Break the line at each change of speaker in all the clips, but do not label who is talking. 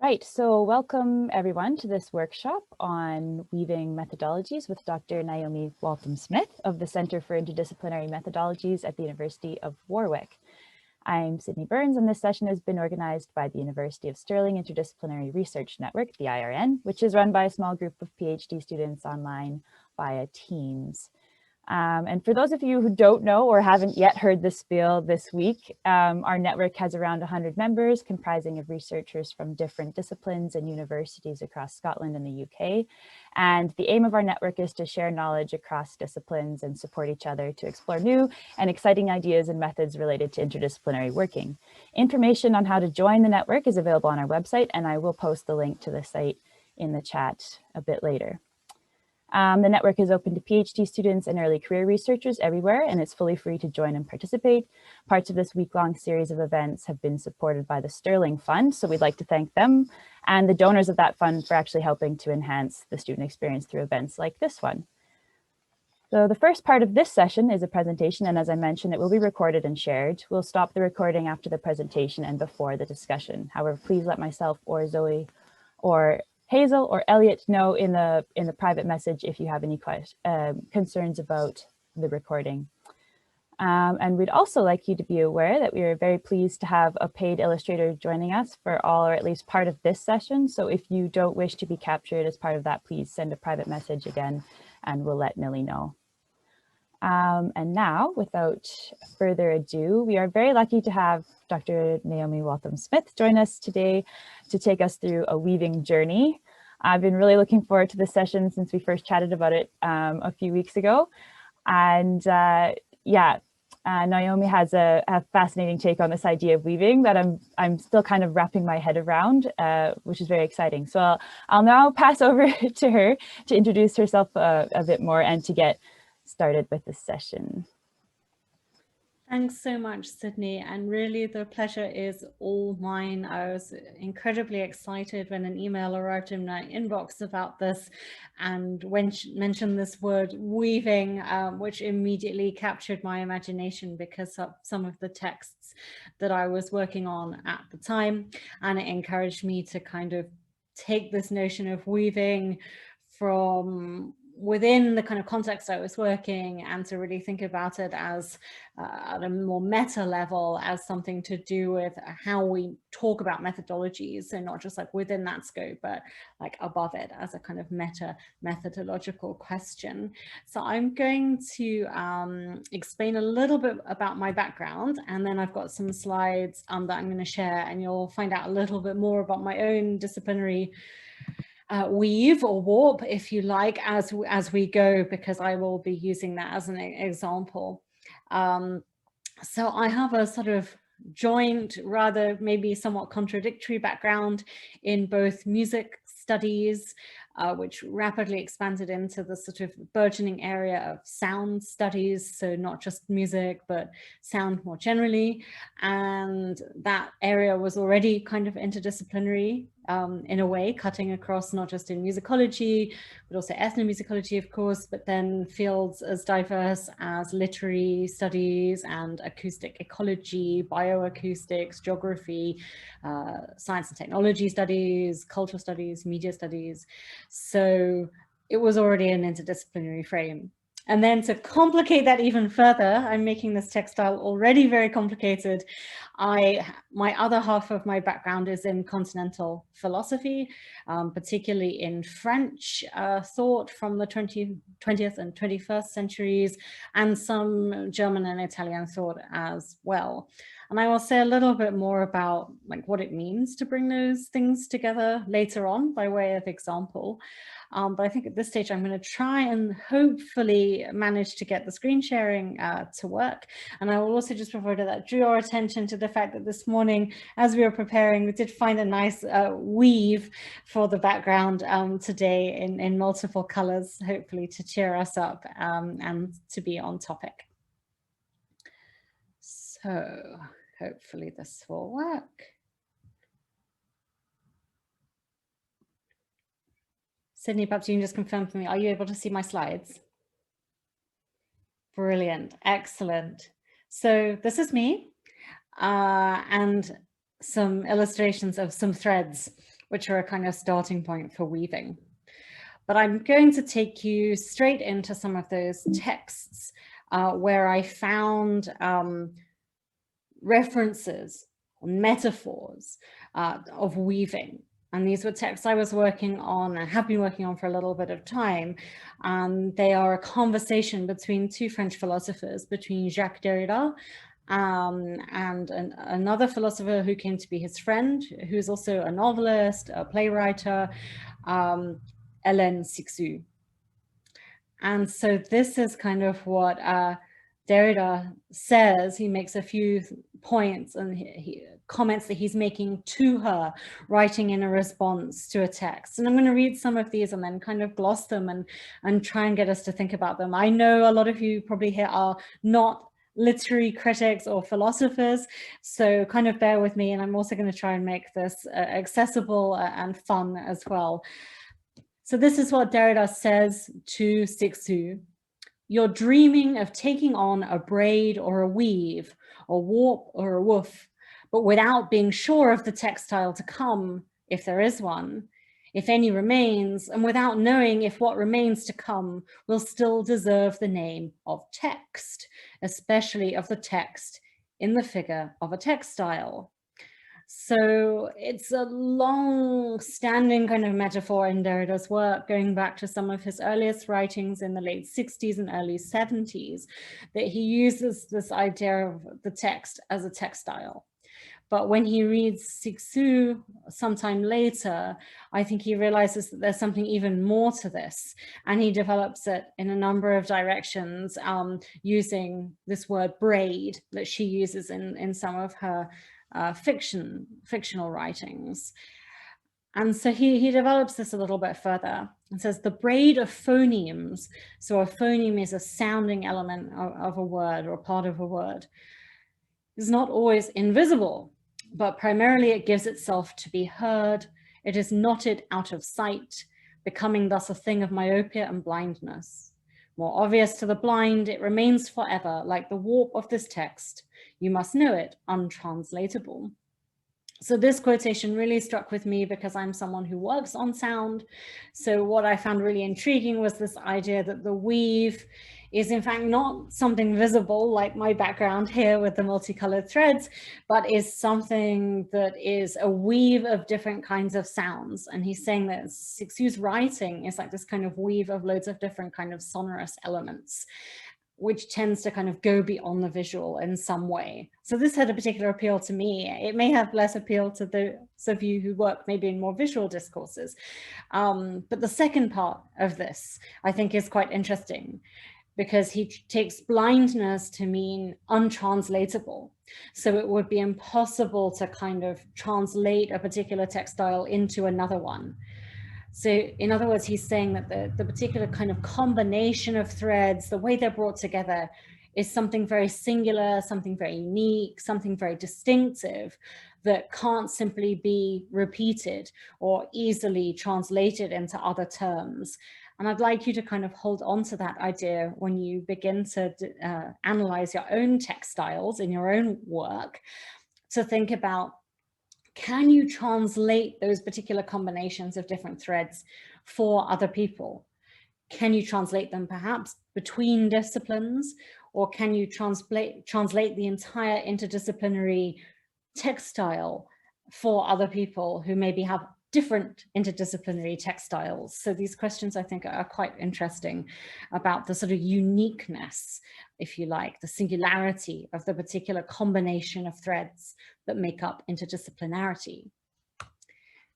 Right, so welcome everyone to this workshop on weaving methodologies with Dr. Naomi Waltham-Smith of the Center for Interdisciplinary Methodologies at the University of Warwick. I'm Sydney Byrns, and this session has been organized by the University of Stirling Interdisciplinary Research Network, the IRN, which is run by a small group of PhD students online via Teams. And for those of you who don't know or haven't yet heard the spiel this week, our network has around 100 members comprising of researchers from different disciplines and universities across Scotland and the UK. And the aim of our network is to share knowledge across disciplines and support each other to explore new and exciting ideas and methods related to interdisciplinary working. Information on how to join the network is available on our website, and I will post the link to the site in the chat a bit later. The network is open to PhD students and early career researchers everywhere, and it's fully free to join and participate. Parts of this week-long series of events have been supported by the Stirling Fund, so we'd like to thank them and the donors of that fund for actually helping to enhance the student experience through events like this one. So the first part of this session is a presentation, and as I mentioned, it will be recorded and shared. We'll stop the recording after the presentation and before the discussion. However, please let myself or Zoe or Hazel or Elliot know in the private message if you have any concerns about the recording. And we'd also like you to be aware that we are very pleased to have a paid illustrator joining us for all or at least part of this session. So if you don't wish to be captured as part of that, please send a private message again and we'll let Millie know. And now, without further ado, we are very lucky to have Dr. Naomi Waltham-Smith join us today to take us through a weaving journey. I've been really looking forward to this session since we first chatted about it a few weeks ago. And Naomi has a fascinating take on this idea of weaving that I'm still kind of wrapping my head around, which is very exciting. So I'll now pass over to her to introduce herself a bit more and to get started with this session.
Thanks so much, Sydney, and really the pleasure is all mine. I was incredibly excited when an email arrived in my inbox about this, and when she mentioned this word weaving, which immediately captured my imagination because of some of the texts that I was working on at the time, and it encouraged me to kind of take this notion of weaving from within the kind of context I was working and to really think about it as at a more meta level as something to do with how we talk about methodologies. So not just like within that scope, but like above it as a kind of meta methodological question. So I'm going to explain a little bit about my background, and then I've got some slides that I'm going to share, and you'll find out a little bit more about my own disciplinary weave or warp, if you like, as we go, because I will be using that as an example. So I have a sort of joint, rather maybe somewhat contradictory background in both music studies, which rapidly expanded into the sort of burgeoning area of sound studies, so not just music, but sound more generally. And that area was already kind of interdisciplinary in a way, cutting across not just in musicology, but also ethnomusicology, of course, but then fields as diverse as literary studies and acoustic ecology, bioacoustics, geography, science and technology studies, cultural studies, media studies. So it was already an interdisciplinary frame. And then to complicate that even further, I'm making this textile already very complicated. My other half of my background is in Continental philosophy, particularly in French thought from the 20th and 21st centuries, and some German and Italian thought as well. And I will say a little bit more about like what it means to bring those things together later on by way of example. But I think at this stage, I'm going to try and hopefully manage to get the screen sharing to work. And I will also just refer to that, draw our attention to the fact that this morning, as we were preparing, we did find a nice weave for the background today in multiple colors, hopefully to cheer us up and to be on topic. So hopefully this will work. Sydney, perhaps you can just confirm for me, are you able to see my slides? Brilliant, excellent. So this is me and some illustrations of some threads which are a kind of starting point for weaving. But I'm going to take you straight into some of those texts where I found references, metaphors of weaving. And these were texts I was working on and have been working on for a little bit of time. They are a conversation between two French philosophers, between Jacques Derrida and another philosopher who came to be his friend, who's also a novelist, a playwright, Hélène Cixous. And so this is kind of what Derrida says. He makes a few points and he comments that he's making to her, writing in a response to a text. And I'm going to read some of these and then kind of gloss them and try and get us to think about them. I know a lot of you probably here are not literary critics or philosophers, so kind of bear with me, and I'm also going to try and make this accessible and fun as well. So this is what Derrida says to Cixous. You're dreaming of taking on a braid or a weave, a warp or a woof, but without being sure of the textile to come, if there is one, if any remains, and without knowing if what remains to come will still deserve the name of text, especially of the text in the figure of a textile. So it's a long-standing kind of metaphor in Derrida's work, going back to some of his earliest writings in the late 60s and early 70s, that he uses this idea of the text as a textile. But when he reads Cixous sometime later, I think he realizes that there's something even more to this, and he develops it in a number of directions, using this word braid that she uses in some of her fictional writings. And so he develops this a little bit further and says the braid of phonemes, so a phoneme is a sounding element of a word or part of a word, is not always invisible, but primarily it gives itself to be heard. It is knotted out of sight, becoming thus a thing of myopia and blindness. More obvious to the blind, it remains forever, like the warp of this text. You must know it, untranslatable. So this quotation really struck with me because I'm someone who works on sound. So what I found really intriguing was this idea that the weave is in fact not something visible like my background here with the multicolored threads, but is something that is a weave of different kinds of sounds. And he's saying that Cixous' writing is like this kind of weave of loads of different kind of sonorous elements, which tends to kind of go beyond the visual in some way. So this had a particular appeal to me. It may have less appeal to those of you who work maybe in more visual discourses. But the second part of this, I think, is quite interesting, because he takes blindness to mean untranslatable. So it would be impossible to kind of translate a particular textile into another one. So in other words, he's saying that the particular kind of combination of threads, the way they're brought together, is something very singular, something very unique, something very distinctive that can't simply be repeated or easily translated into other terms. And I'd like you to kind of hold on to that idea when you begin to analyze your own textiles in your own work, to think about, can you translate those particular combinations of different threads for other people? Can you translate them perhaps between disciplines, or can you translate the entire interdisciplinary textile for other people who maybe have different interdisciplinary textiles? So these questions, I think, are quite interesting about the sort of uniqueness, if you like, the singularity of the particular combination of threads that make up interdisciplinarity.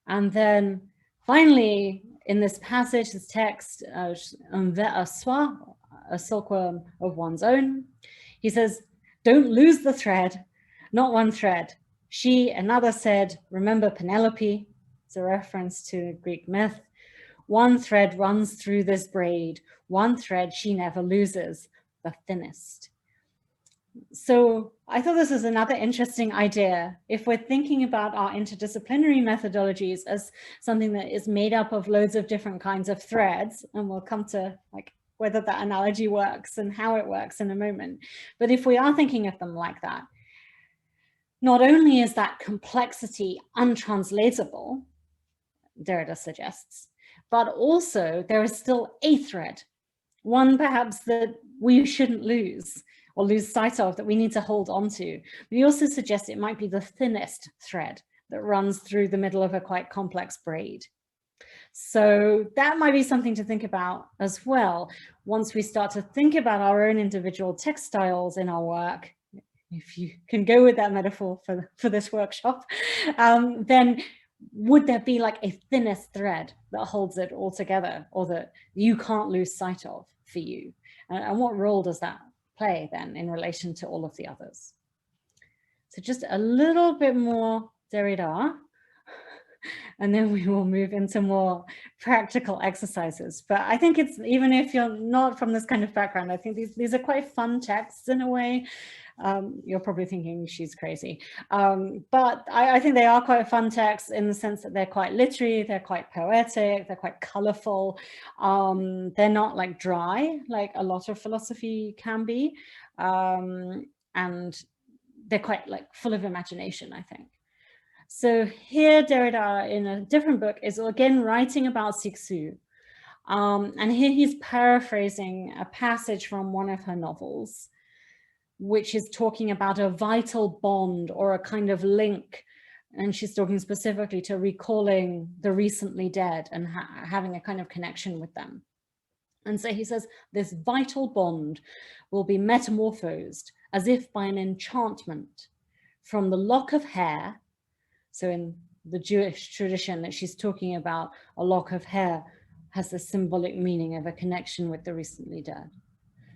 And then finally, in this passage, this text, un ver à soi, a silkworm of one's own, he says, don't lose the thread, not one thread. She, another said, remember Penelope? It's a reference to Greek myth. One thread runs through this braid, one thread she never loses, the thinnest. So I thought this is another interesting idea. If we're thinking about our interdisciplinary methodologies as something that is made up of loads of different kinds of threads, and we'll come to like whether that analogy works and how it works in a moment. But if we are thinking of them like that, not only is that complexity untranslatable, Derrida suggests. But also there is still a thread, one perhaps that we shouldn't lose or lose sight of, that we need to hold on to. But he also suggests it might be the thinnest thread that runs through the middle of a quite complex braid. So that might be something to think about as well. Once we start to think about our own individual textiles in our work, if you can go with that metaphor for this workshop, then would there be like a thinnest thread that holds it all together, or that you can't lose sight of for you? And what role does that play then in relation to all of the others? So just a little bit more Derrida, and then we will move into more practical exercises. But I think it's, even if you're not from this kind of background, I think these are quite fun texts in a way. You're probably thinking she's crazy. But I think they are quite fun texts in the sense that they're quite literary, they're quite poetic, they're quite colorful. They're not like dry, like a lot of philosophy can be. And they're quite like full of imagination, I think. So here Derrida, in a different book, is again writing about Cixous. And here he's paraphrasing a passage from one of her novels, which is talking about a vital bond or a kind of link. And she's talking specifically to recalling the recently dead and having a kind of connection with them. And so he says, this vital bond will be metamorphosed as if by an enchantment from the lock of hair. So in the Jewish tradition that she's talking about, a lock of hair has the symbolic meaning of a connection with the recently dead.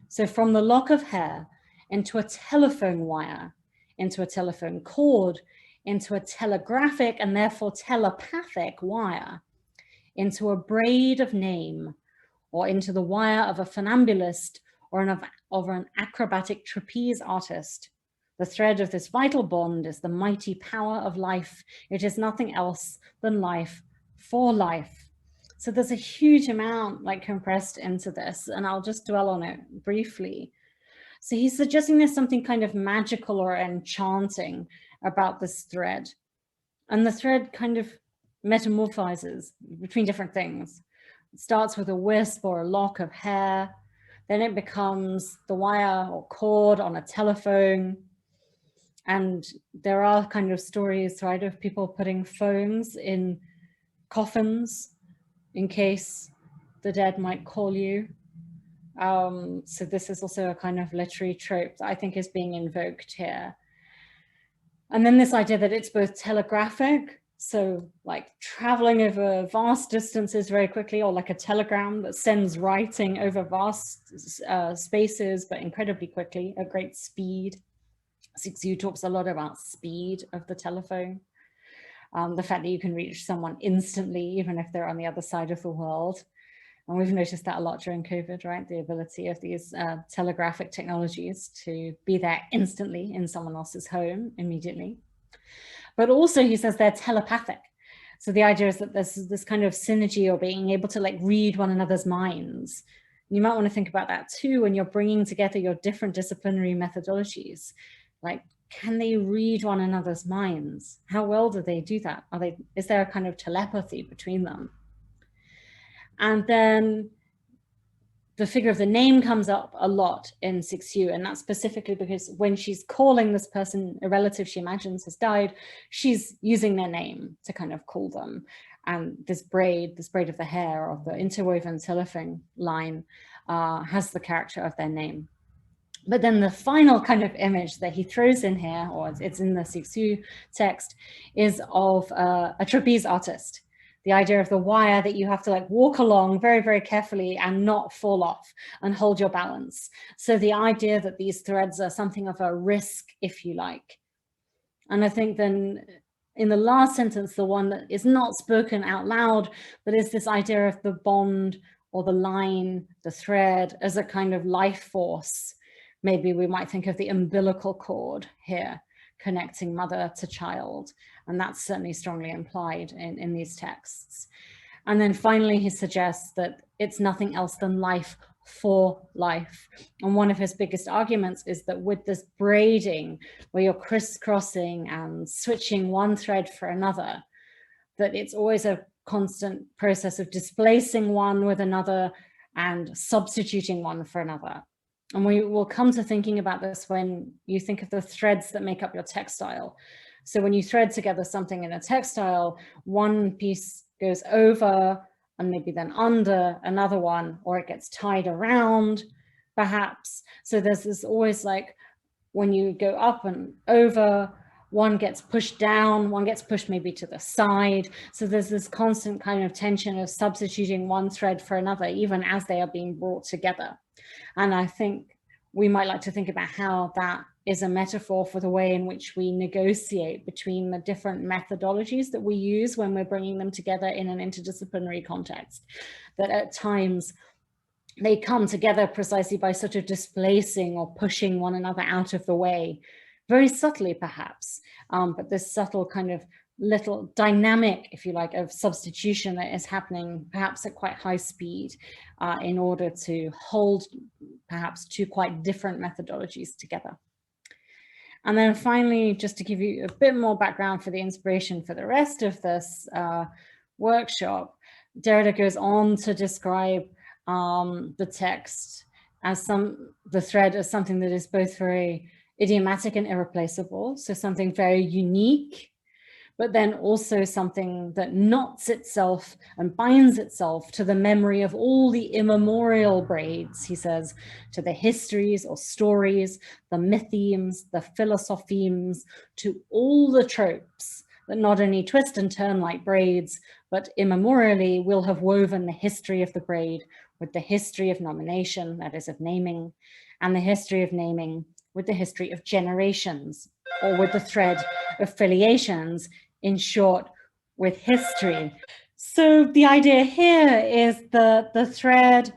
So from the lock of hair into a telephone wire, into a telephone cord, into a telegraphic and therefore telepathic wire, into a braid of name, or into the wire of a funambulist or of an acrobatic trapeze artist. The thread of this vital bond is the mighty power of life. It is nothing else than life for life. So there's a huge amount like compressed into this, and I'll just dwell on it briefly. So he's suggesting there's something kind of magical or enchanting about this thread. And the thread kind of metamorphizes between different things. It starts with a wisp or a lock of hair, then it becomes the wire or cord on a telephone. And there are kind of stories, right, of people putting phones in coffins in case the dead might call you. So this is also a kind of literary trope that I think is being invoked here. And then this idea that it's both telegraphic, so like traveling over vast distances very quickly, or like a telegram that sends writing over vast spaces, but incredibly quickly at great speed. Cixous talks a lot about speed of the telephone, the fact that you can reach someone instantly, even if they're on the other side of the world. And we've noticed that a lot during COVID, right? The ability of these telegraphic technologies to be there instantly in someone else's home immediately. But also he says they're telepathic. So the idea is that there's this kind of synergy or being able to like read one another's minds. You might want to think about that too when you're bringing together your different disciplinary methodologies. Like, can they read one another's minds? How well do they do that? Is there a kind of telepathy between them? And then the figure of the name comes up a lot in Cixous, and that's specifically because when she's calling this person, a relative she imagines has died, she's using their name to kind of call them. And this braid of the hair of the interwoven telephone line has the character of their name. But then the final kind of image that he throws in here, or it's in the Cixous text, is of a trapeze artist. The idea of the wire that you have to like walk along very, very carefully and not fall off and hold your balance. So the idea that these threads are something of a risk, if you like. And I think then in the last sentence, the one that is not spoken out loud, but is this idea of the bond or the line, the thread as a kind of life force. Maybe we might think of the umbilical cord here, connecting mother to child. And that's certainly strongly implied in these texts. And then finally, he suggests that it's nothing else than life for life. And one of his biggest arguments is that with this braiding, where you're crisscrossing and switching one thread for another, that it's always a constant process of displacing one with another and substituting one for another. And we will come to thinking about this when you think of the threads that make up your textile. So when you thread together something in a textile, one piece goes over and maybe then under another one, or it gets tied around perhaps. So there's this always like, when you go up and over, one gets pushed down, one gets pushed maybe to the side. So there's this constant kind of tension of substituting one thread for another, even as they are being brought together. And I think we might like to think about how that is a metaphor for the way in which we negotiate between the different methodologies that we use when we're bringing them together in an interdisciplinary context. That at times they come together precisely by sort of displacing or pushing one another out of the way, very subtly perhaps, but this subtle kind of little dynamic, if you like, of substitution that is happening perhaps at quite high speed in order to hold perhaps two quite different methodologies together. And then finally, just to give you a bit more background for the inspiration for the rest of this workshop, Derrida goes on to describe the text as the thread as something that is both very idiomatic and irreplaceable, so something very unique, but then also something that knots itself and binds itself to the memory of all the immemorial braids, he says, to the histories or stories, the mythemes, the philosophemes, to all the tropes that not only twist and turn like braids, but immemorially will have woven the history of the braid with the history of nomination, that is of naming, and the history of naming with the history of generations, or with the thread of filiations, in short, with history. So the idea here is the thread,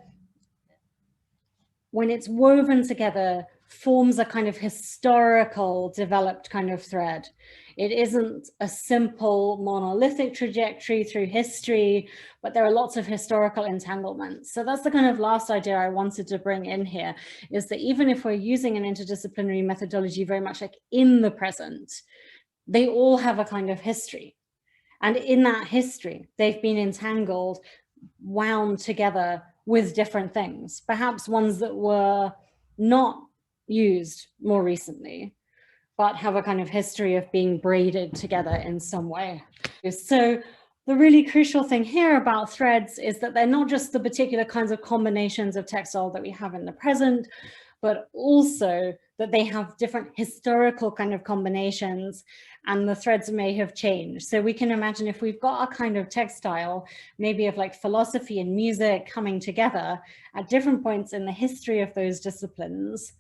when it's woven together, forms a kind of historical developed kind of thread. It isn't a simple monolithic trajectory through history, but there are lots of historical entanglements. So that's the kind of last idea I wanted to bring in here, is that even if we're using an interdisciplinary methodology very much like in the present, they all have a kind of history. And in that history, they've been entangled, wound together with different things, perhaps ones that were not used more recently, but have a kind of history of being braided together in some way. So the really crucial thing here about threads is that they're not just the particular kinds of combinations of textile that we have in the present, but also that they have different historical kind of combinations, and the threads may have changed. So we can imagine if we've got a kind of textile, maybe of like philosophy and music coming together at different points in the history of those disciplines,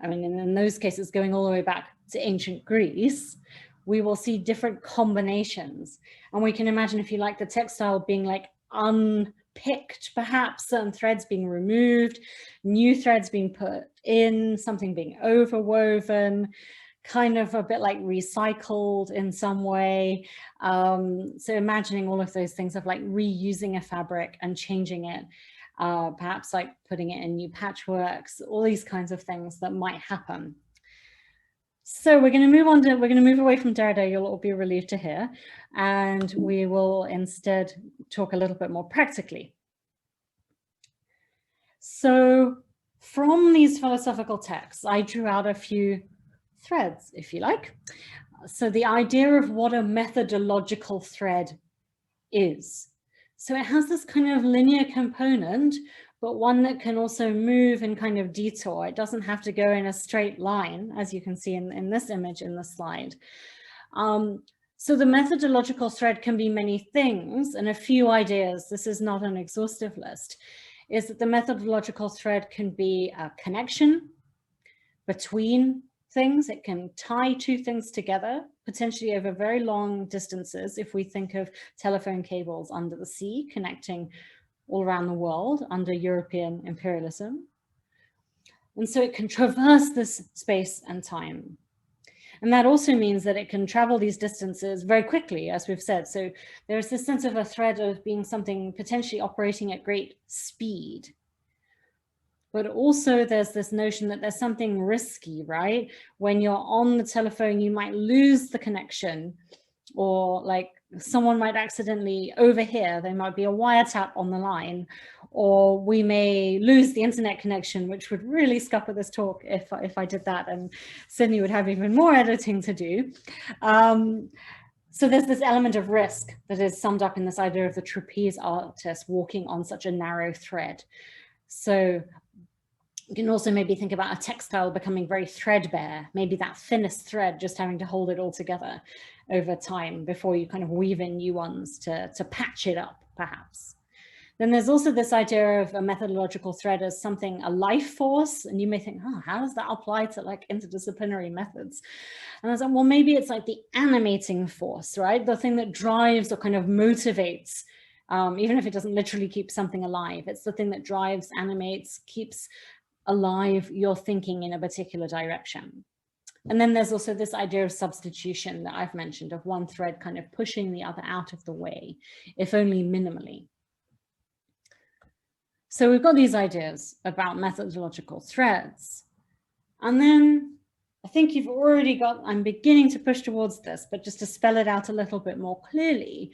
I mean, in those cases, going all the way back to ancient Greece, we will see different combinations. And we can imagine, if you like, the textile being like unpicked, perhaps, certain threads being removed, new threads being put in, something being overwoven, kind of a bit like recycled in some way. So imagining all of those things of like reusing a fabric and changing it. Perhaps like putting it in new patchworks, all these kinds of things that might happen. So we're going to move away from Derrida, you'll all be relieved to hear, and we will instead talk a little bit more practically. So from these philosophical texts, I drew out a few threads, if you like. So the idea of what a methodological thread is. So it has this kind of linear component, but one that can also move and kind of detour. It doesn't have to go in a straight line, as you can see in this image in the slide. So the methodological thread can be many things, and a few ideas, this is not an exhaustive list, is that the methodological thread can be a connection between things. It can tie two things together, potentially over very long distances, if we think of telephone cables under the sea connecting all around the world under European imperialism. And so it can traverse this space and time. And that also means that it can travel these distances very quickly, as we've said. So there's this sense of a thread of being something potentially operating at great speed. But also there's this notion that there's something risky, right? When you're on the telephone, you might lose the connection or like someone might accidentally overhear, there might be a wiretap on the line, or we may lose the internet connection, which would really scupper this talk if I did that, and Sydney would have even more editing to do. So there's this element of risk that is summed up in this idea of the trapeze artist walking on such a narrow thread. So you can also maybe think about a textile becoming very threadbare, maybe that thinnest thread just having to hold it all together over time before you kind of weave in new ones to patch it up, perhaps. Then there's also this idea of a methodological thread as something, a life force, and you may think, oh, how does that apply to like interdisciplinary methods? And I was like, well, maybe it's like the animating force, right? The thing that drives or kind of motivates, even if it doesn't literally keep something alive, it's the thing that drives, animates, keeps alive your thinking in a particular direction. And then there's also this idea of substitution that I've mentioned, of one thread kind of pushing the other out of the way, if only minimally. So we've got these ideas about methodological threads. And then I think you've already got, I'm beginning to push towards this, but just to spell it out a little bit more clearly,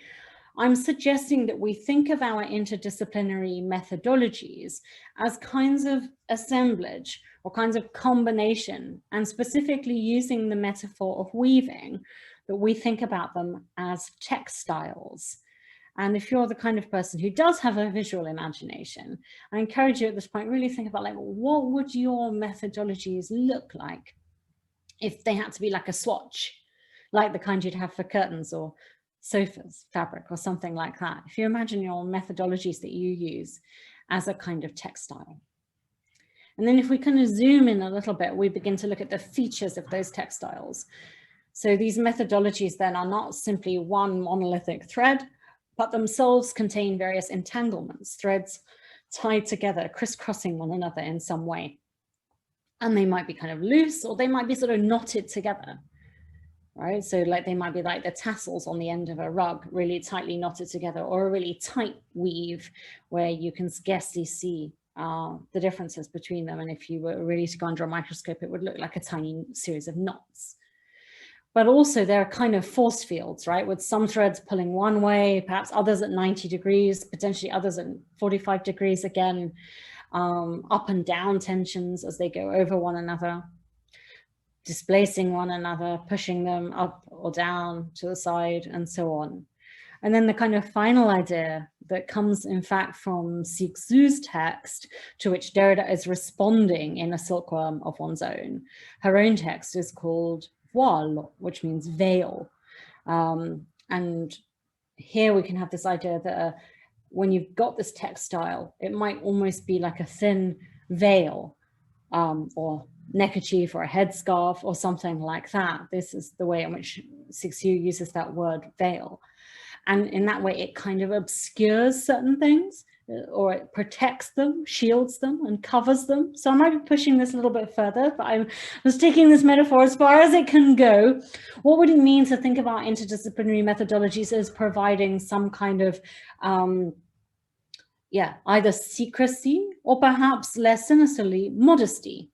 I'm suggesting that we think of our interdisciplinary methodologies as kinds of assemblage or kinds of combination, and specifically using the metaphor of weaving, that we think about them as textiles. And if you're the kind of person who does have a visual imagination, I encourage you at this point, really think about like, what would your methodologies look like if they had to be like a swatch, like the kind you'd have for curtains or sofas, fabric, or something like that. If you imagine your methodologies that you use as a kind of textile. And then if we kind of zoom in a little bit, we begin to look at the features of those textiles. So these methodologies then are not simply one monolithic thread, but themselves contain various entanglements, threads tied together, crisscrossing one another in some way. And they might be kind of loose, or they might be sort of knotted together, right? So like they might be like the tassels on the end of a rug, really tightly knotted together, or a really tight weave where you can scarcely see the differences between them. And if you were really to go under a microscope, it would look like a tiny series of knots. But also there are kind of force fields, right? With some threads pulling one way, perhaps others at 90 degrees, potentially others at 45 degrees again, up and down tensions as they go over one another, displacing one another, pushing them up or down to the side, and so on. And then the kind of final idea that comes, in fact, from Cixou's text, to which Derrida is responding in A Silkworm of One's Own. Her own text is called voile, which means veil. And here we can have this idea that when you've got this textile, it might almost be like a thin veil, or neckerchief or a headscarf or something like that. This is the way in which Cixou uses that word veil. And in that way, it kind of obscures certain things, or it protects them, shields them, and covers them. So I might be pushing this a little bit further, but I was taking this metaphor as far as it can go. What would it mean to think about interdisciplinary methodologies as providing some kind of, either secrecy or perhaps less sinisterly, modesty,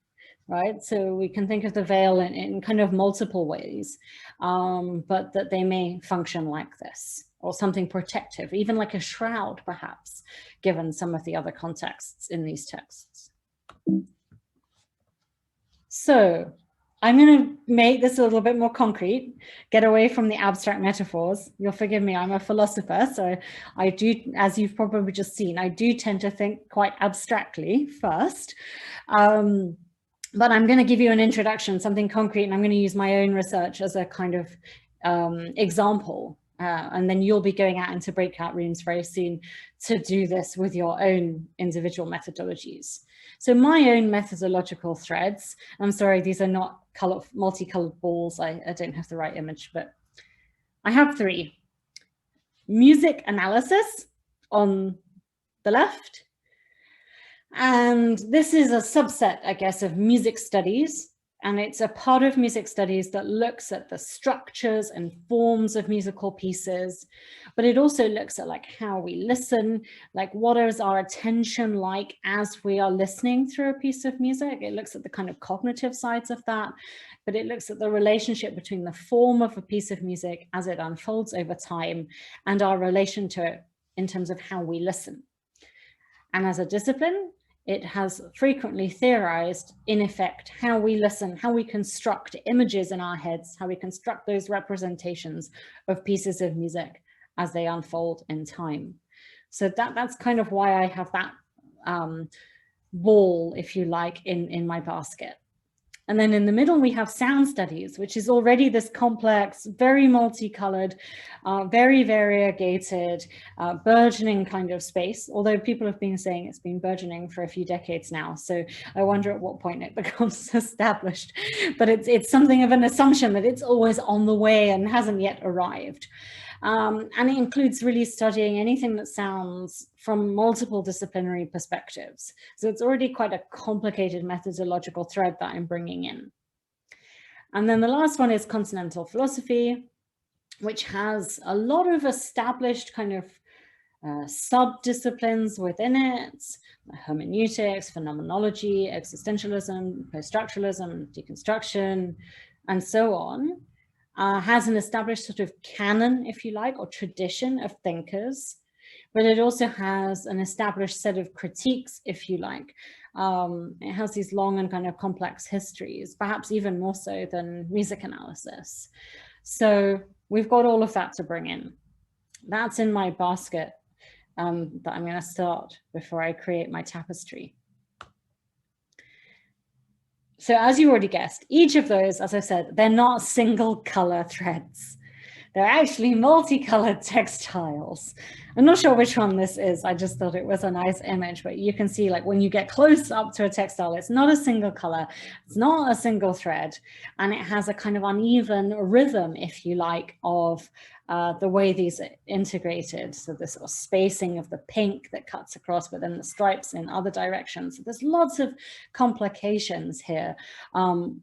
right? So we can think of the veil in kind of multiple ways, but that they may function like this, or something protective, even like a shroud, perhaps, given some of the other contexts in these texts. So I'm going to make this a little bit more concrete, get away from the abstract metaphors. You'll forgive me, I'm a philosopher, so I do, as you've probably just seen, I do tend to think quite abstractly first. But I'm going to give you an introduction, something concrete, and I'm going to use my own research as a kind of example. And then you'll be going out into breakout rooms very soon to do this with your own individual methodologies. So my own methodological threads, I'm sorry, these are not multicolored balls. I don't have the right image, but I have three. Music analysis on the left. And this is a subset, I guess, of music studies And it's a part of music studies that looks at the structures and forms of musical pieces, but it also looks at like how we listen, like what is our attention like as we are listening through a piece of music. It looks at the kind of cognitive sides of that, but it looks at the relationship between the form of a piece of music as it unfolds over time and our relation to it in terms of how we listen. And as a discipline, it has frequently theorized, in effect, how we listen, how we construct images in our heads, how we construct those representations of pieces of music as they unfold in time. So that's kind of why I have that ball, if you like, in my basket. And then in the middle, we have sound studies, which is already this complex, very multicolored, very variegated, burgeoning kind of space, although people have been saying it's been burgeoning for a few decades now. So I wonder at what point it becomes established. But it's something of an assumption that it's always on the way and hasn't yet arrived. And it includes really studying anything that sounds from multiple disciplinary perspectives. So it's already quite a complicated methodological thread that I'm bringing in. And then the last one is Continental philosophy, which has a lot of established kind of sub-disciplines within it: hermeneutics, phenomenology, existentialism, post-structuralism, deconstruction, and so on. Has an established sort of canon, if you like, or tradition of thinkers, but it also has an established set of critiques, if you like. It has these long and kind of complex histories, perhaps even more so than music analysis. So we've got all of that to bring in. That's in my basket that I'm going to start before I create my tapestry. So as you already guessed, each of those, as I said, they're not single color threads. They're actually multicolored textiles. I'm not sure which one this is. I just thought it was a nice image, but you can see like when you get close up to a textile, it's not a single color, it's not a single thread, and it has a kind of uneven rhythm, if you like, of the way these are integrated. So this sort of spacing of the pink that cuts across, but then the stripes in other directions. So there's lots of complications here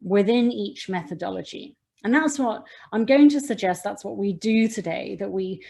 within each methodology. And that's what I'm going to suggest, that's what we do today, that we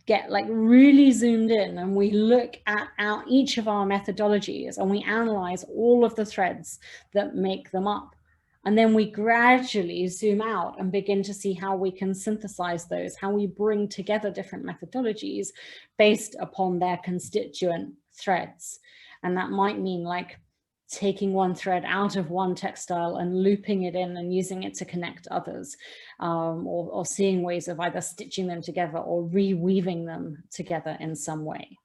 get like really zoomed in and we look at each of our methodologies and we analyze all of the threads that make them up. And then we gradually zoom out and begin to see how we can synthesize those, how we bring together different methodologies based upon their constituent threads. And that might mean like taking one thread out of one textile and looping it in and using it to connect others, or seeing ways of either stitching them together or reweaving them together in some way.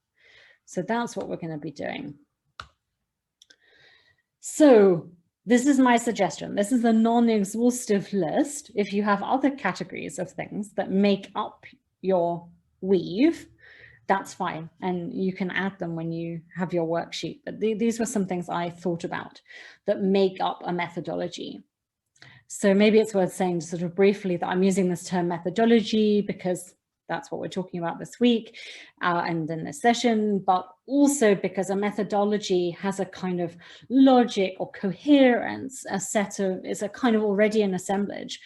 So that's what we're going to be doing. So this is my suggestion. This is a non-exhaustive list. If you have other categories of things that make up your weave, that's fine. And you can add them when you have your worksheet. But these were some things I thought about that make up a methodology. So maybe it's worth saying sort of briefly that I'm using this term methodology because that's what we're talking about this week and in this session, but also because a methodology has a kind of logic or coherence, it's a kind of already an assemblage,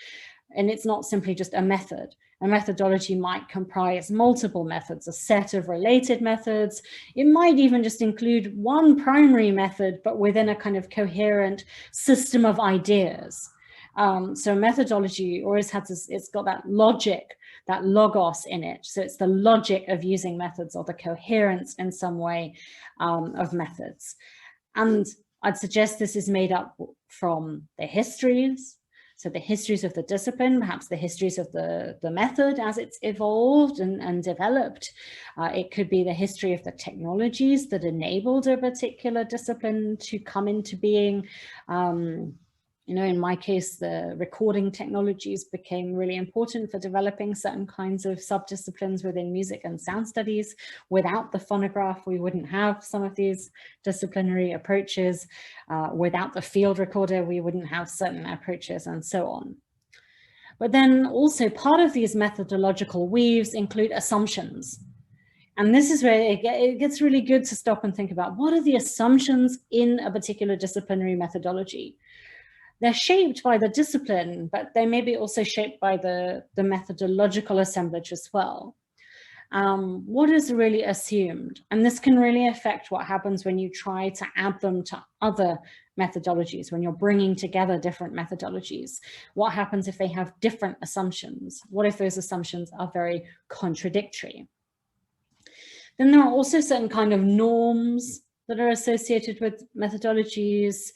and it's not simply just a method. A methodology might comprise multiple methods, a set of related methods. It might even just include one primary method, but within a kind of coherent system of ideas. So methodology always has this, it's got that logic, that logos in it. So it's the logic of using methods or the coherence in some way of methods. And I'd suggest this is made up from the histories. So the histories of the discipline, perhaps the histories of the method as it's evolved and developed. It could be the history of the technologies that enabled a particular discipline to come into being. You know, in my case, the recording technologies became really important for developing certain kinds of subdisciplines within music and sound studies. Without the phonograph, we wouldn't have some of these disciplinary approaches. Without the field recorder, we wouldn't have certain approaches and so on. But then also part of these methodological weaves include assumptions. And this is where it gets really good to stop and think about what are the assumptions in a particular disciplinary methodology. they're shaped by the discipline, but they may be also shaped by the methodological assemblage as well. What is really assumed? And this can really affect what happens when you try to add them to other methodologies, when you're bringing together different methodologies. What happens if they have different assumptions? What if those assumptions are very contradictory? Then there are also certain kind of norms that are associated with methodologies.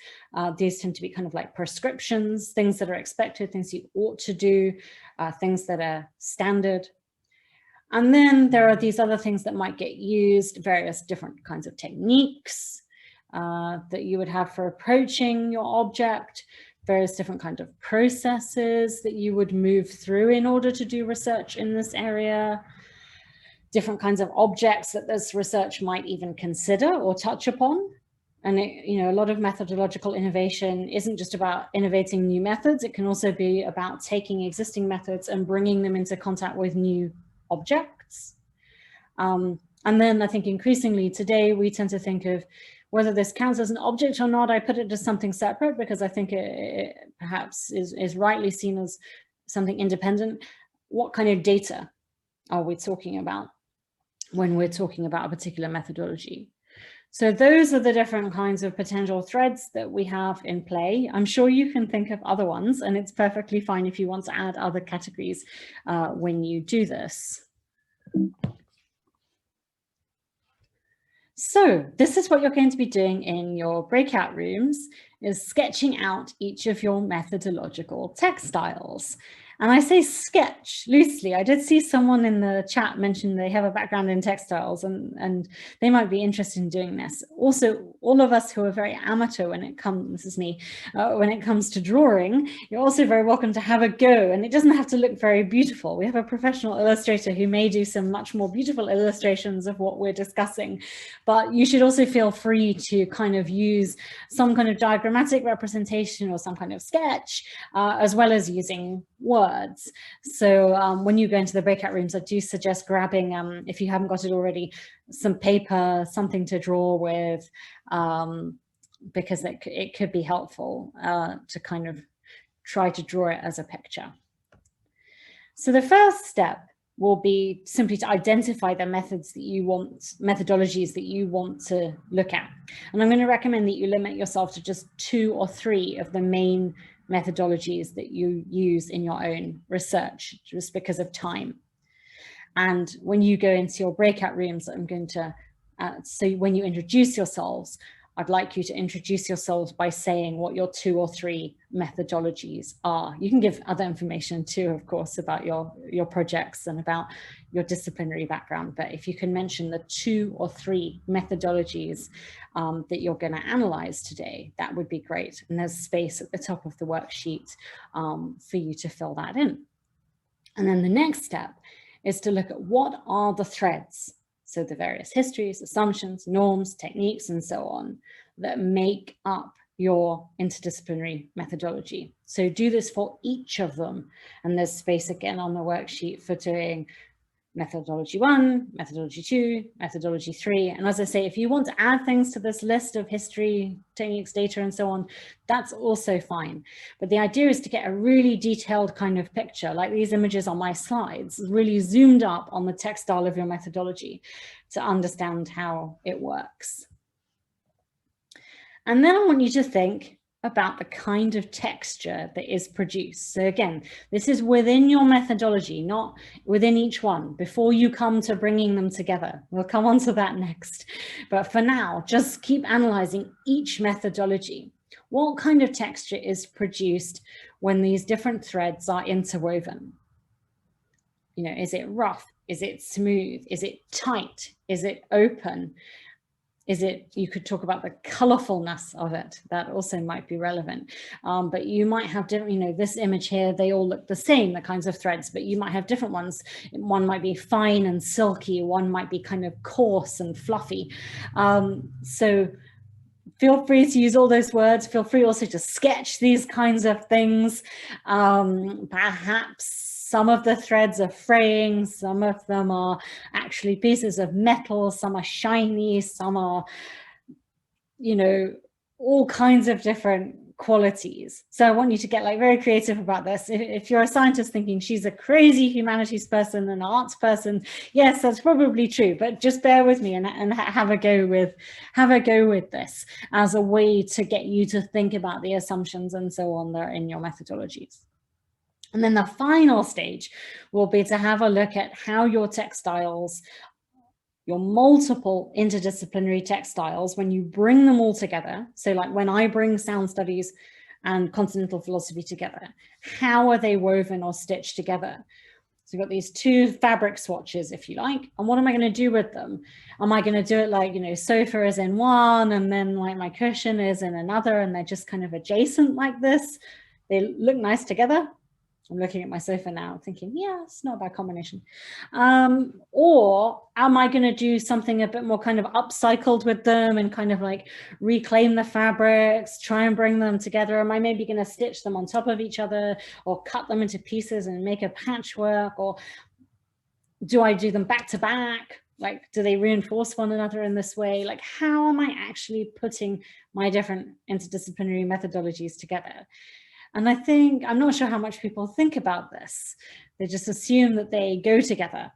These tend to be kind of like prescriptions, things that are expected, things you ought to do, things that are standard. And then there are these other things that might get used, various different kinds of techniques that you would have for approaching your object, various different kinds of processes that you would move through in order to do research in this area, different kinds of objects that this research might even consider or touch upon. And a lot of methodological innovation isn't just about innovating new methods. It can also be about taking existing methods and bringing them into contact with new objects. And then I think increasingly today, we tend to think of whether this counts as an object or not. I put it as something separate because I think it perhaps is rightly seen as something independent. What kind of data are we talking about when we're talking about a particular methodology? So those are the different kinds of potential threads that we have in play. I'm sure you can think of other ones, and it's perfectly fine if you want to add other categories when you do this. So this is what you're going to be doing in your breakout rooms, is sketching out each of your methodological textiles. And I say sketch loosely. I did see someone in the chat mention they have a background in textiles, and they might be interested in doing this. Also, all of us who are very amateur when it comes, this is me, when it comes to drawing, you're also very welcome to have a go. And it doesn't have to look very beautiful. We have a professional illustrator who may do some much more beautiful illustrations of what we're discussing. But you should also feel free to kind of use some kind of diagrammatic representation or some kind of sketch, as well as using words. So when you go into the breakout rooms, I do suggest grabbing, if you haven't got it already, some paper, something to draw with, because it could be helpful to kind of try to draw it as a picture. So the first step will be simply to identify the methodologies that you want to look at. And I'm going to recommend that you limit yourself to just 2 or 3 of the main methodologies that you use in your own research, just because of time. And when you go into your breakout rooms, I'm going to, so when you introduce yourselves, I'd like you to introduce yourselves by saying what your 2 or 3 methodologies are. You can give other information too, of course, about your projects and about your disciplinary background. But if you can mention the 2 or 3 methodologies that you're going to analyze today, that would be great. And there's space at the top of the worksheet for you to fill that in. And then the next step is to look at what are the threads. So the various histories, assumptions, norms, techniques, and so on that make up your interdisciplinary methodology. So do this for each of them. And there's space again on the worksheet for doing methodology 1, methodology 2, methodology 3. And as I say, if you want to add things to this list of history, techniques, data, and so on, that's also fine. But the idea is to get a really detailed kind of picture, like these images on my slides, really zoomed up on the textile of your methodology to understand how it works. And then I want you to think about the kind of texture that is produced. So again, this is within your methodology, not within each one, before you come to bringing them together. We'll come on to that next. But for now, just keep analyzing each methodology. What kind of texture is produced when these different threads are interwoven? You know, is it rough? Is it smooth? Is it tight? Is it open? Is it, you could talk about the colorfulness of it, that also might be relevant. But you might have different, you know, this image here, they all look the same, the kinds of threads, but you might have different ones. One might be fine and silky, one might be kind of coarse and fluffy. So feel free to use all those words. Feel free also to sketch these kinds of things. Perhaps some of the threads are fraying, some of them are actually pieces of metal, some are shiny, some are, you know, all kinds of different qualities. So I want you to get like very creative about this. If you're a scientist thinking she's a crazy humanities person and an arts person, yes, that's probably true, but just bear with me and have a go with this as a way to get you to think about the assumptions and so on that are in your methodologies. And then the final stage will be to have a look at how your textiles, your multiple interdisciplinary textiles, when you bring them all together, so like when I bring sound studies and continental philosophy together, how are they woven or stitched together? So you've got these two fabric swatches, if you like, and what am I going to do with them? Am I going to do it like, you know, sofa is in one and then like my cushion is in another and they're just kind of adjacent like this? They look nice together. I'm looking at my sofa now thinking, yeah, it's not a bad combination. Or am I going to do something a bit more kind of upcycled with them and kind of like reclaim the fabrics, try and bring them together? Am I maybe going to stitch them on top of each other or cut them into pieces and make a patchwork? Or do I do them back to back? Like, do they reinforce one another in this way? Like, how am I actually putting my different interdisciplinary methodologies together? And I think, I'm not sure how much people think about this. They just assume that they go together.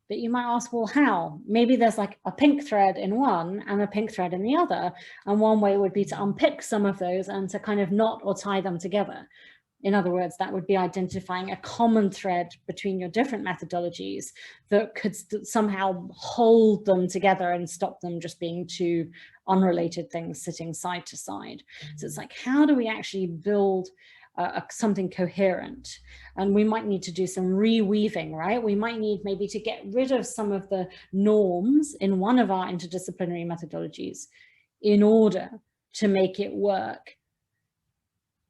But you might ask, well, how? Maybe there's like a pink thread in one and a pink thread in the other. And one way would be to unpick some of those and to kind of knot or tie them together. In other words, that would be identifying a common thread between your different methodologies that could somehow hold them together and stop them just being two unrelated things sitting side to side. So it's like, how do we actually build something coherent? And we might need to do some reweaving, right? We might need maybe to get rid of some of the norms in one of our interdisciplinary methodologies in order to make it work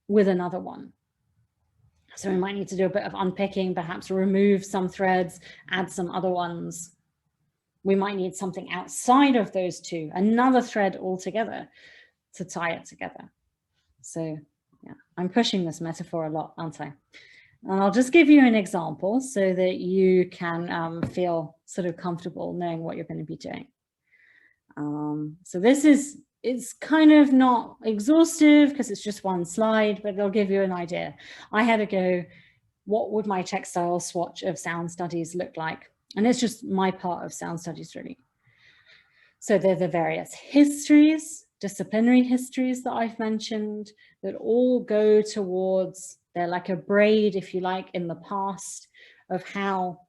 with another one. So we might need to do a bit of unpicking, perhaps remove some threads, add some other ones. We might need something outside of those two, another thread altogether to tie it together. So yeah, I'm pushing this metaphor a lot, aren't I? And I'll just give you an example so that you can feel sort of comfortable knowing what you're going to be doing. So this is, it's kind of not exhaustive because it's just one slide, but it'll give you an idea. I had to go, what would my textile swatch of sound studies look like? And it's just my part of sound studies, really. So they're the various histories, disciplinary histories that I've mentioned that all go towards, they're like a braid, if you like, in the past of how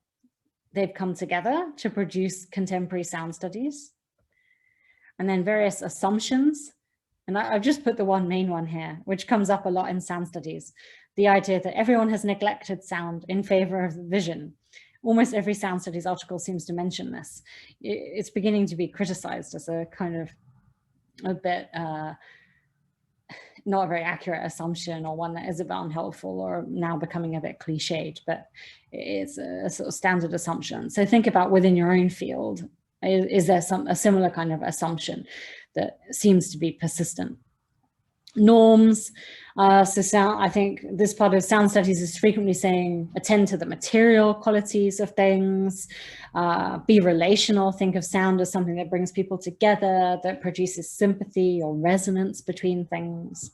they've come together to produce contemporary sound studies. And then various assumptions. And I've just put the one main one here, which comes up a lot in sound studies. The idea that everyone has neglected sound in favor of vision. Almost every sound studies article seems to mention this. It's beginning to be criticized as a kind of a bit, not a very accurate assumption, or one that is a bit unhelpful or now becoming a bit cliched, but it's a sort of standard assumption. So think about within your own field, is there a similar kind of assumption that seems to be persistent? Norms. So sound, I think this part of sound studies is frequently saying, attend to the material qualities of things, be relational, think of sound as something that brings people together, that produces sympathy or resonance between things.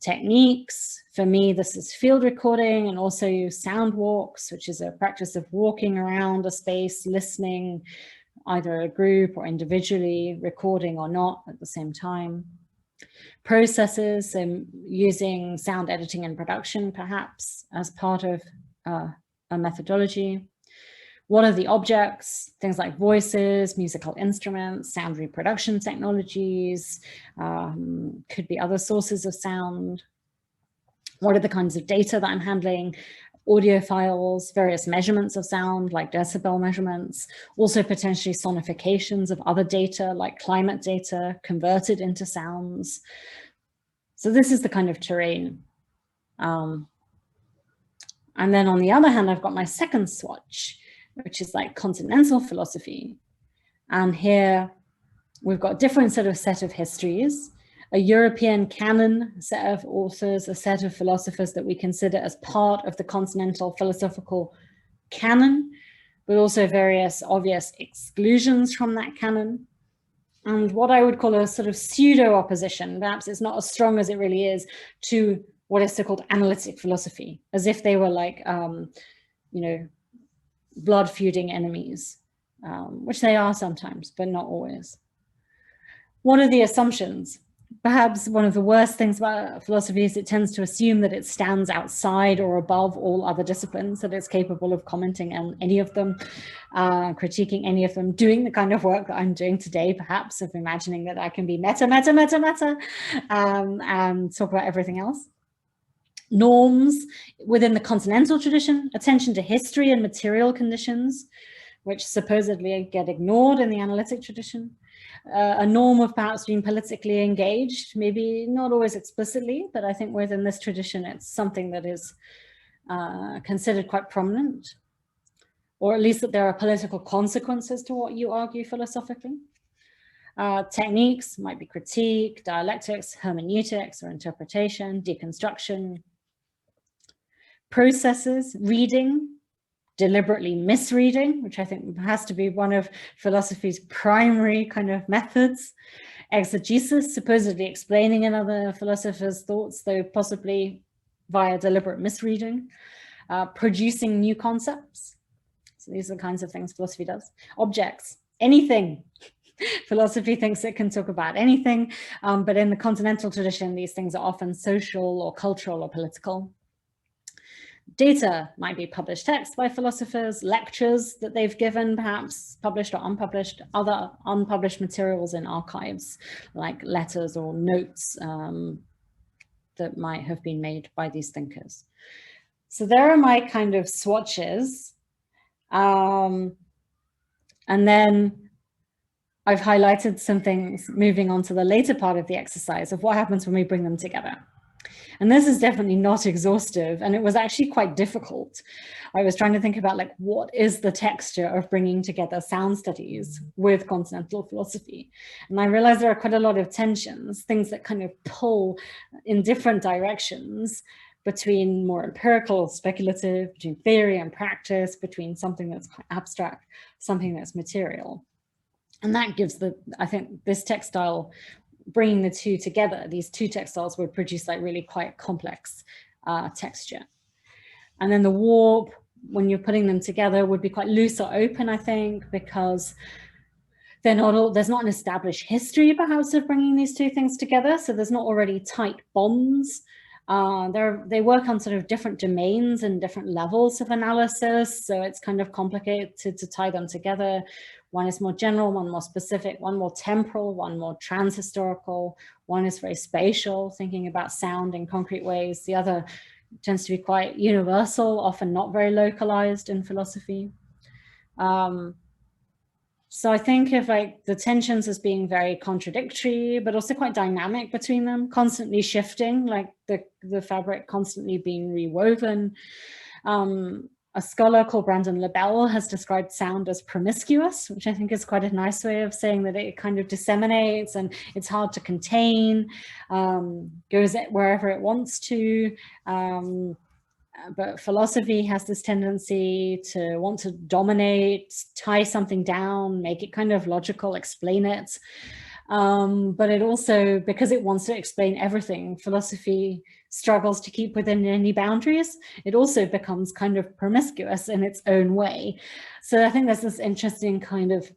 Techniques, for me, this is field recording and also sound walks, which is a practice of walking around a space, listening, either a group or individually, recording or not at the same time. Processes, using sound editing and production perhaps as part of a methodology. What are the objects? Things like voices, musical instruments, sound reproduction technologies, could be other sources of sound. What are the kinds of data that I'm handling? Audio files, various measurements of sound like decibel measurements, also potentially sonifications of other data like climate data converted into sounds. So this is the kind of terrain. And then on the other hand, I've got my second swatch, which is like continental philosophy. And here we've got a different set of histories, a European canon, a set of authors, a set of philosophers that we consider as part of the continental philosophical canon, but also various obvious exclusions from that canon. and what I would call a sort of pseudo opposition, perhaps it's not as strong as it really is, to what is so-called analytic philosophy, as if they were like, you know, blood feuding enemies, which they are sometimes, but not always. What are the assumptions? Perhaps one of the worst things about philosophy is it tends to assume that it stands outside or above all other disciplines, that it's capable of commenting on any of them, critiquing any of them, doing the kind of work that I'm doing today, perhaps, of imagining that I can be meta, and talk about everything else. Norms within the Continental tradition, attention to history and material conditions, which supposedly get ignored in the analytic tradition. A norm of perhaps being politically engaged, maybe not always explicitly, but I think within this tradition, it's something that is considered quite prominent, or at least that there are political consequences to what you argue philosophically. Techniques might be critique, dialectics, hermeneutics or interpretation, deconstruction. Processes, reading, deliberately misreading, which I think has to be one of philosophy's primary kind of methods. Exegesis, supposedly explaining another philosopher's thoughts, though possibly via deliberate misreading. Producing new concepts. So these are the kinds of things philosophy does. Objects, anything. Philosophy thinks it can talk about anything, but in the Continental tradition, these things are often social or cultural or political. Data might be published text by philosophers, lectures that they've given, perhaps published or unpublished, other unpublished materials in archives, like letters or notes that might have been made by these thinkers. So there are my kind of swatches. And then I've highlighted some things moving on to the later part of the exercise of what happens when we bring them together. And this is definitely not exhaustive, and it was actually quite difficult. I was trying to think about, like, what is the texture of bringing together sound studies with continental philosophy? And I realized there are quite a lot of tensions, things that kind of pull in different directions between more empirical, speculative, between theory and practice, between something that's quite abstract, something that's material. And that gives I think this textile, bringing the two together, these two textiles would produce like really quite complex texture. And then the warp, when you're putting them together, would be quite loose or open, I think, because there's not an established history perhaps of bringing these two things together. So there's not already tight bonds. They work on sort of different domains and different levels of analysis. So it's kind of complicated to tie them together. One is more general, one more specific, one more temporal, one more transhistorical, one is very spatial, thinking about sound in concrete ways. The other tends to be quite universal, often not very localized in philosophy. So I think of like the tensions as being very contradictory, but also quite dynamic between them, constantly shifting, like the fabric constantly being rewoven. A scholar called Brandon LaBelle has described sound as promiscuous, which I think is quite a nice way of saying that it kind of disseminates and it's hard to contain, goes wherever it wants to. But philosophy has this tendency to want to dominate, tie something down, make it kind of logical, explain it. But it also, because it wants to explain everything, philosophy struggles to keep within any boundaries. It also becomes kind of promiscuous in its own way. So I think there's this interesting kind of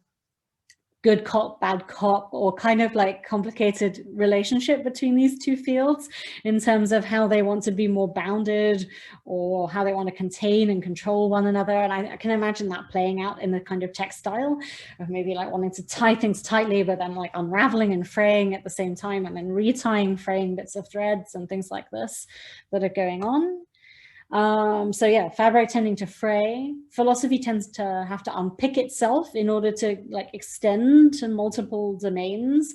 good cop, bad cop, or kind of like complicated relationship between these two fields in terms of how they want to be more bounded or how they want to contain and control one another. And I can imagine that playing out in the kind of textile of maybe like wanting to tie things tightly, but then like unraveling and fraying at the same time, and then retying, fraying bits of threads and things like this that are going on. So yeah, fabric tending to fray. Philosophy tends to have to unpick itself in order to like extend to multiple domains,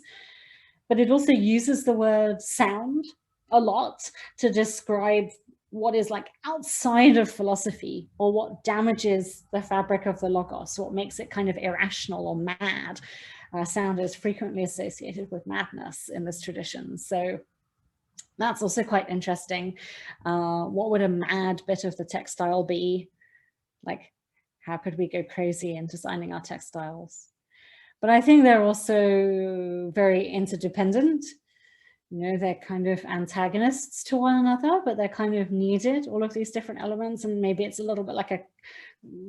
but it also uses the word sound a lot to describe what is like outside of philosophy, or what damages the fabric of the logos, what makes it kind of irrational or mad. Sound is frequently associated with madness in this tradition. So that's also quite interesting. What would a mad bit of the textile be? Like, how could we go crazy in designing our textiles? but I think they're also very interdependent. You know, they're kind of antagonists to one another, but they're kind of needed, all of these different elements. And maybe it's a little bit like a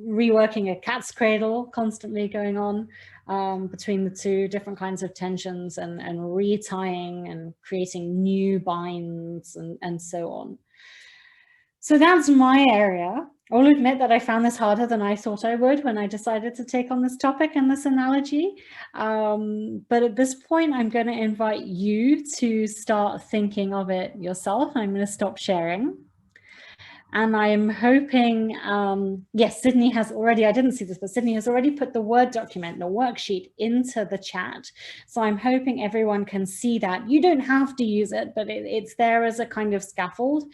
reworking a cat's cradle constantly going on between the two different kinds of tensions, and retying and creating new binds and so on. So that's my area. I'll admit that I found this harder than I thought I would when I decided to take on this topic and this analogy. But at this point, I'm going to invite you to start thinking of it yourself. I'm going to stop sharing. And I'm hoping, yes, Sydney has already, I didn't see this, but Sydney has already put the Word document, the worksheet, into the chat. So I'm hoping everyone can see that. You don't have to use it, but it's there as a kind of scaffold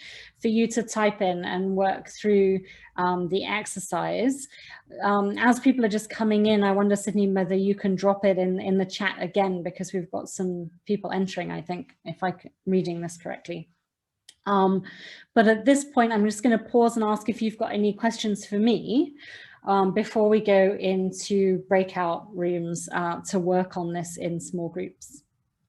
for you to type in and work through the exercise. As people are just coming in, I wonder, Sydney, whether you can drop it in the chat again, because we've got some people entering, I think, if I'm reading this correctly. But at this point, I'm just going to pause and ask if you've got any questions for me before we go into breakout rooms to work on this in small groups.